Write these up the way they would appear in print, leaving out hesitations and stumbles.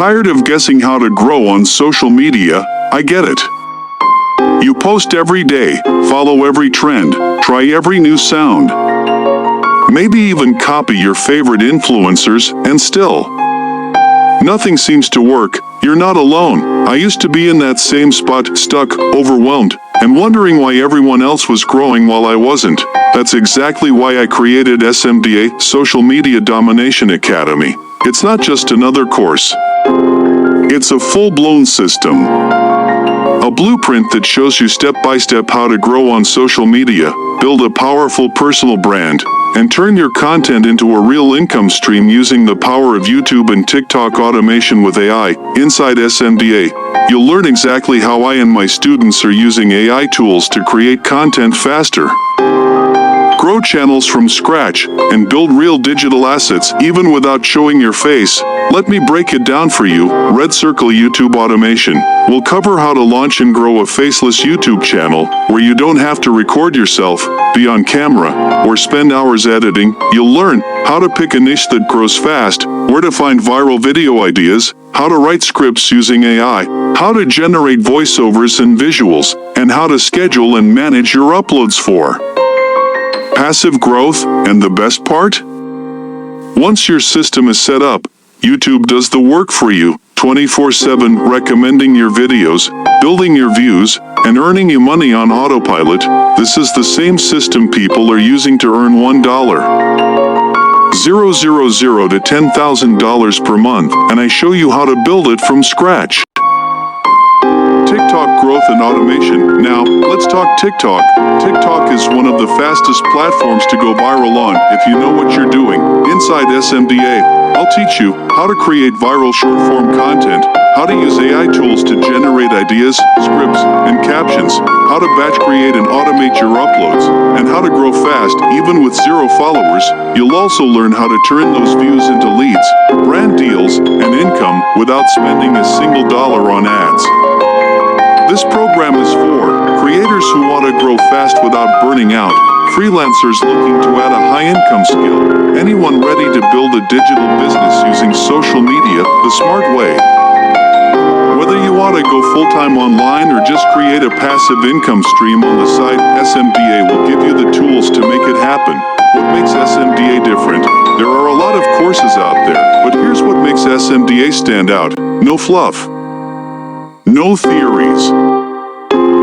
Tired of guessing how to grow on social media? I get it. You post every day, follow every trend, try every new sound. Maybe even copy your favorite influencers, and still nothing seems to work. You're not alone. I used to be in that same spot, stuck, overwhelmed, and wondering why everyone else was growing while I wasn't. That's exactly why I created SMDA, Social Media Domination Academy. It's not just another course. It's a full-blown system. A blueprint that shows you step-by-step how to grow on social media, build a powerful personal brand, and turn your content into a real income stream using the power of YouTube and TikTok automation with AI. Inside SMDA, you'll learn exactly how I and my students are using AI tools to create content faster, grow channels from scratch, and build real digital assets even without showing your face. Let me break it down for you. Red Circle YouTube Automation. We'll cover how to launch and grow a faceless YouTube channel where you don't have to record yourself, be on camera, or spend hours editing. You'll learn how to pick a niche that grows fast, where to find viral video ideas, how to write scripts using AI, how to generate voiceovers and visuals, and how to schedule and manage your uploads for passive growth. And the best part? Once your system is set up, YouTube does the work for you, 24/7, recommending your videos, building your views, and earning you money on autopilot. This is the same system people are using to earn $1,000 to $10,000 per month, and I show you how to build it from scratch. TikTok growth and automation. Now, let's talk TikTok. TikTok is one of the fastest platforms to go viral on if you know what you're doing. Inside SMDA, I'll teach you how to create viral short-form content, how to use AI tools to generate ideas, scripts, and captions, how to batch create and automate your uploads, and how to grow fast even with 0 followers. You'll also learn how to turn those views into leads, brand deals, and income without spending a single dollar on ads. This program is for creators who want to grow fast without burning out, freelancers looking to add a high-income skill, anyone ready to build a digital business using social media the smart way. Whether you want to go full-time online or just create a passive income stream on the side, SMDA will give you the tools to make it happen. What makes SMDA different? There are a lot of courses out there, but here's what makes SMDA stand out. No fluff. No theories.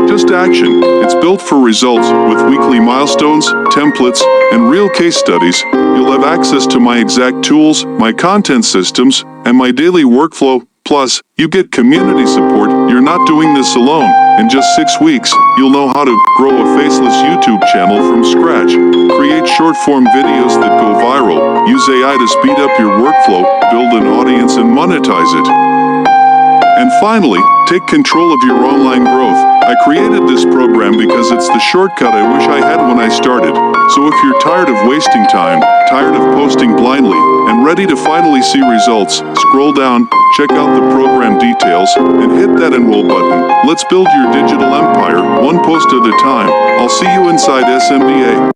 Just action. It's built for results with weekly milestones, templates, and real case studies. You'll have access to my exact tools, my content systems, and my daily workflow. Plus, you get community support. You're not doing this alone. In just 6 weeks, you'll know how to grow a faceless YouTube channel from scratch, create short-form videos that go viral, use AI to speed up your workflow, build an audience, and monetize it. And finally, take control of your online growth. I created this program because it's the shortcut I wish I had when I started. So if you're tired of wasting time, tired of posting blindly, and ready to finally see results, scroll down, check out the program details, and hit that enroll button. Let's build your digital empire, one post at a time. I'll see you inside SMDA.